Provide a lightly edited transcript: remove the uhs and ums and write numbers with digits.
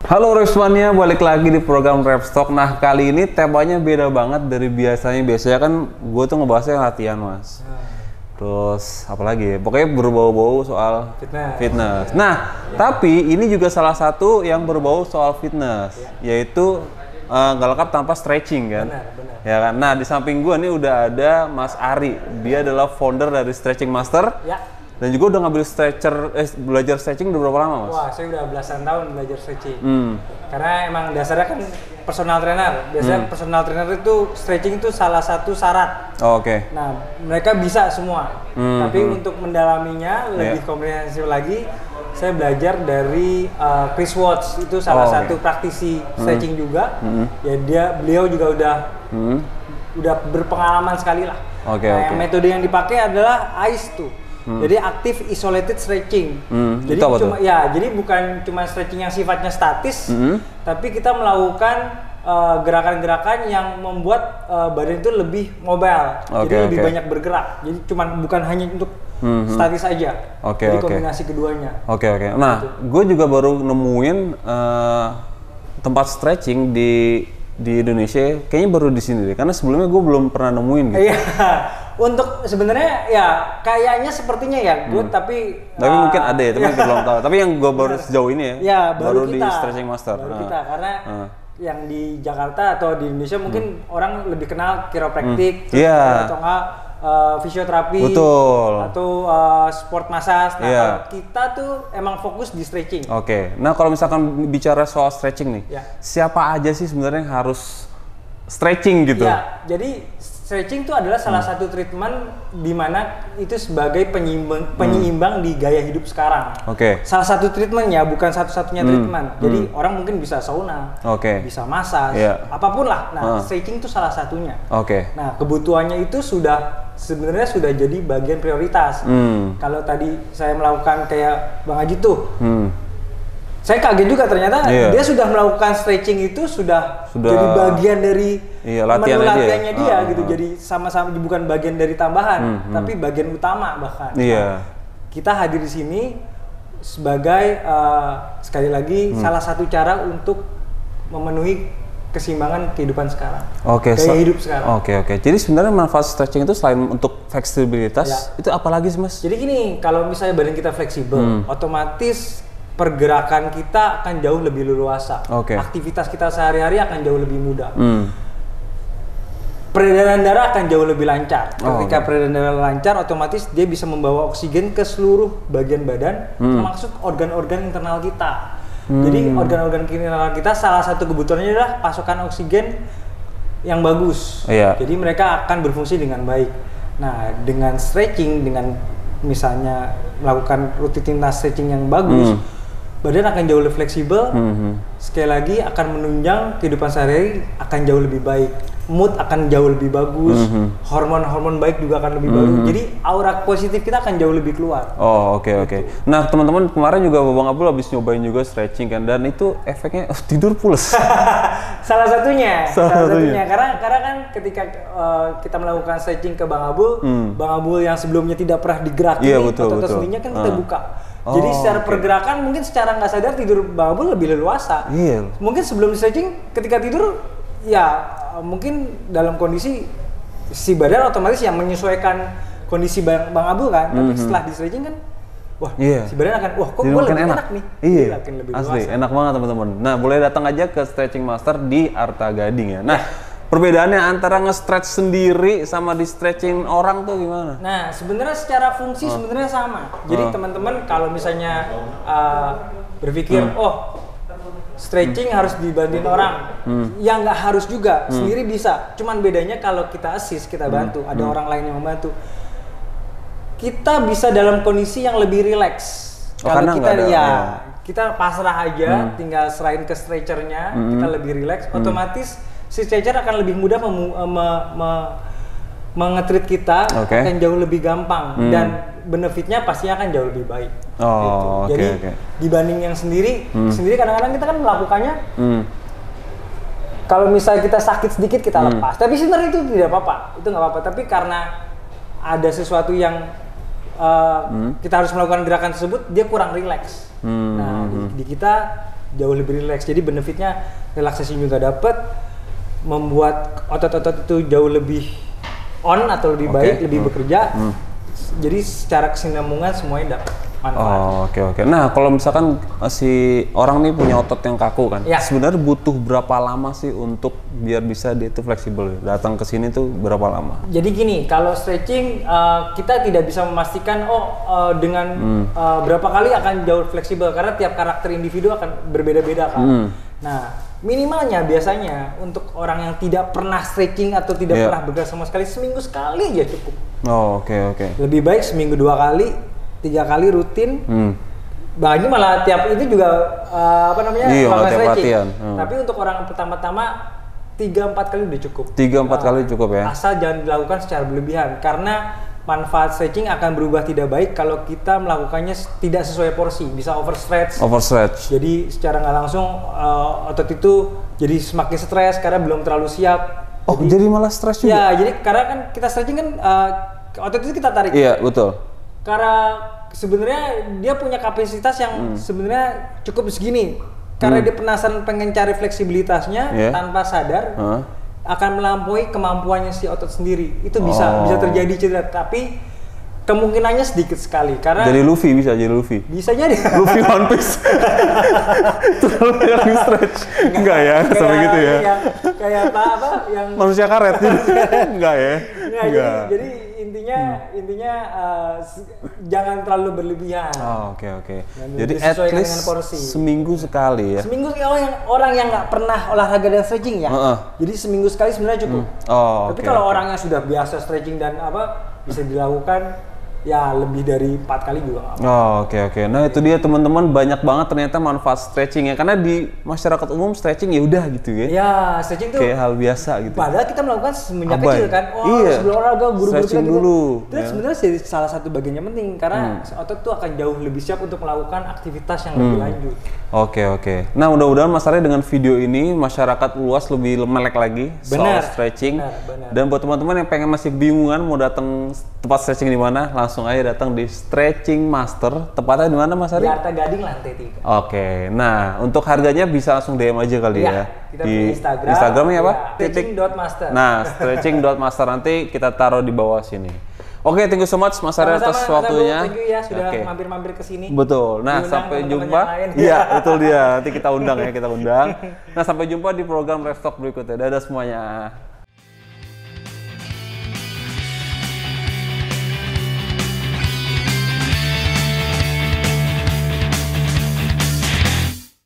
Halo Resmania, balik lagi di program Repstock. Nah, kali ini temanya beda banget dari biasanya. Biasanya kan gue tuh ngebahasnya latihan, Mas. Terus apalagi ya? Pokoknya berbau-bau soal fitness. Nah, tapi ini juga salah satu yang berbau soal fitness, yaitu nggak lengkap tanpa stretching kan? Benar. Ya kan? Nah, di samping gue nih udah ada Mas Ari. Dia adalah founder dari Stretching Master. Ya. Dan juga udah ngambil belajar stretching udah berapa lama, Mas? Wah, saya udah belasan tahun belajar stretching. Karena emang dasarnya kan personal trainer. Biasanya personal trainer itu stretching itu salah satu syarat. Oh, oke. Nah, mereka bisa semua. Tapi untuk mendalaminya lebih komprehensif lagi, saya belajar dari Chris Watts. Itu salah satu praktisi stretching juga. Ya beliau juga udah berpengalaman sekali lah. Yang metode yang dipakai adalah ICE tuh. Jadi active isolated stretching. Jadi jadi bukan cuma stretching yang sifatnya statis, tapi kita melakukan gerakan-gerakan yang membuat badan itu lebih mobile. Jadi lebih banyak bergerak. Jadi bukan hanya untuk statis aja. Jadi kombinasi keduanya. Oke. Nah, gue juga baru nemuin tempat stretching di Indonesia. Kayaknya baru di sini deh. Karena sebelumnya gue belum pernah nemuin gitu. Iya. Untuk sebenarnya ya kayaknya sepertinya ya gue tapi mungkin ada ya, tapi belum tahu. Tapi yang gue baru sejauh ini ya baru di Stretching Master. Baru kita karena yang di Jakarta atau di Indonesia mungkin orang lebih kenal chiropractic atau enggak fisioterapi atau sport massage. Nah, kalau kita tuh emang fokus di stretching. Nah, kalau misalkan bicara soal stretching nih, siapa aja sih sebenarnya yang harus stretching gitu? Ya, jadi stretching itu adalah salah satu treatment di mana itu sebagai penyeimbang di gaya hidup sekarang. Salah satu treatmentnya, bukan satu-satunya treatment. Jadi orang mungkin bisa sauna, bisa massage, apapun lah. Nah, stretching itu salah satunya. Nah, kebutuhannya itu sebenarnya sudah jadi bagian prioritas. Kalau tadi saya melakukan kayak Bang Haji tuh, saya kaget juga ternyata dia sudah melakukan stretching itu sudah jadi bagian dari menu latihannya dia gitu. Jadi sama-sama bukan bagian dari tambahan, tapi bagian utama bahkan. Nah, kita hadir di sini sebagai sekali lagi salah satu cara untuk memenuhi keseimbangan kehidupan sekarang. Gaya hidup sekarang. Jadi sebenarnya manfaat stretching itu selain untuk fleksibilitas, itu apa lagi sih, Mas? Jadi gini, kalau misalnya badan kita fleksibel, otomatis pergerakan kita akan jauh lebih leluasa. Aktivitas kita sehari-hari akan jauh lebih mudah. Peredaran darah akan jauh lebih lancar. Ketika peredaran darah lancar, otomatis dia bisa membawa oksigen ke seluruh bagian badan, termasuk organ-organ internal kita. Jadi organ-organ internal kita salah satu kebutuhannya adalah pasokan oksigen yang bagus. Jadi mereka akan berfungsi dengan baik. Nah, dengan stretching, dengan misalnya melakukan rutinitas stretching yang bagus, badan akan jauh lebih fleksibel, sekali lagi akan menunjang kehidupan sehari-hari akan jauh lebih baik, mood akan jauh lebih bagus, hormon-hormon baik juga akan lebih bagus, jadi aura positif kita akan jauh lebih keluar. Nah, teman-teman kemarin juga Bang Abdul habis nyobain juga stretching kan, dan itu efeknya tidur pules. Salah satunya. Karena kan ketika kita melakukan stretching ke Bang Abdul yang sebelumnya tidak pernah digerakin, otot sendinya kan kita buka. Jadi secara pergerakan mungkin secara nggak sadar tidur Bang Abdul lebih leluasa. Mungkin sebelum stretching ketika tidur ya mungkin dalam kondisi si badan otomatis yang menyesuaikan kondisi Bang Abdul kan. Tapi setelah di stretching kan si badan akan kok gue lebih enak nih. Lebih asli leluasa. Enak banget teman-teman. Nah, boleh datang aja ke Stretching Master di Arta Gading ya. Nah, perbedaannya antara nge-stretch sendiri sama di stretching orang tuh gimana? Nah, sebenarnya secara fungsi sebenarnya sama. Jadi teman-teman kalau misalnya berpikir, stretching harus dibantuin orang, ya nggak harus juga, sendiri bisa. Cuman bedanya kalau kita assist, kita bantu, ada orang lain yang membantu, kita bisa dalam kondisi yang lebih rileks. Kalau kita kita pasrah aja, tinggal serahin ke stretchernya, kita lebih rileks, otomatis si stretcher akan lebih mudah mengetreat kita, akan jauh lebih gampang dan benefitnya pastinya akan jauh lebih baik. Jadi dibanding yang sendiri kadang-kadang kita kan melakukannya kalau misalnya kita sakit sedikit kita lepas, tapi sebenarnya itu tidak apa-apa, itu nggak apa-apa. Tapi karena ada sesuatu yang kita harus melakukan gerakan tersebut, dia kurang rileks. Nah, di kita jauh lebih rileks. Jadi benefitnya relaksasi juga dapat, membuat otot-otot itu jauh lebih on atau lebih baik, lebih bekerja. Jadi secara kesinambungan semuanya dapat manfaat. Oke. Nah, kalau misalkan si orang nih punya otot yang kaku kan, sebenarnya butuh berapa lama sih untuk biar bisa dia itu fleksibel? Datang ke sini tuh berapa lama? Jadi gini, kalau stretching kita tidak bisa memastikan dengan berapa kali akan jauh fleksibel karena tiap karakter individu akan berbeda-beda kan. Nah, minimalnya biasanya untuk orang yang tidak pernah stretching atau tidak pernah bergerak sama sekali, seminggu sekali aja cukup. Oke. Lebih baik seminggu 2 kali, 3 kali rutin. Bahkan malah tiap itu juga melakukan stretching. Tapi untuk orang pertama-tama 3-4 kali udah cukup. 3-4 kali cukup ya. Asal jangan dilakukan secara berlebihan karena manfaat stretching akan berubah tidak baik kalau kita melakukannya tidak sesuai porsi, bisa overstretch. Jadi secara nggak langsung otot itu jadi semakin stres karena belum terlalu siap. Jadi malah stres juga? Ya, jadi karena kan kita stretching kan otot itu kita tarik. Iya, betul. Karena sebenarnya dia punya kapasitas yang sebenarnya cukup segini. Karena dia penasaran pengen cari fleksibilitasnya tanpa sadar akan melampaui kemampuannya si otot sendiri. Itu bisa terjadi cedera, tapi kemungkinannya sedikit sekali karena jadi Luffy bisa jadi Luffy One Piece terlalu yang stretch enggak ya sampai gitu ya kayak apa yang manusia karet enggak ya jadi intinya jangan terlalu berlebihan. Oke. Jadi at least seminggu sekali ya. Seminggu orang yang nggak pernah olahraga dan stretching ya. Jadi seminggu sekali sebenarnya cukup. Tapi kalau orang yang sudah biasa stretching dan bisa dilakukan ya lebih dari 4 kali juga. Oke. Nah itu dia teman-teman, banyak banget ternyata manfaat stretching ya, karena di masyarakat umum stretching ya udah gitu ya. Ya stretching tuh kayak hal biasa gitu. Padahal kita melakukan semenjak kecil kan. Sebelum olahraga guru-guru kita dulu. Itu sebenarnya salah satu bagian yang penting karena otot tuh akan jauh lebih siap untuk melakukan aktivitas yang lebih lanjut. Oke. Nah mudah-mudahan Mas Arya dengan video ini masyarakat luas lebih melek lagi soal stretching. Benar. Dan buat teman-teman yang pengen masih bingungan mau datang tempat stretching di mana, langsung aja datang di Stretching Master. Tepatnya di mana Mas Ari? Di Arta Gading lantai 3. Oke. Nah, untuk harganya bisa langsung DM aja kali ya. Kita di Instagram. Instagramnya apa? Stretching.master. Nah, stretching.master nanti kita taruh di bawah sini. Oke, thank you so much Mas Ari atas waktunya. Thank you ya sudah mampir-mampir ke sini. Betul. Nah, sampai jumpa. Iya, betul dia. Nanti kita undang ya, Nah, sampai jumpa di program Rev Talk berikutnya. Dadah semuanya.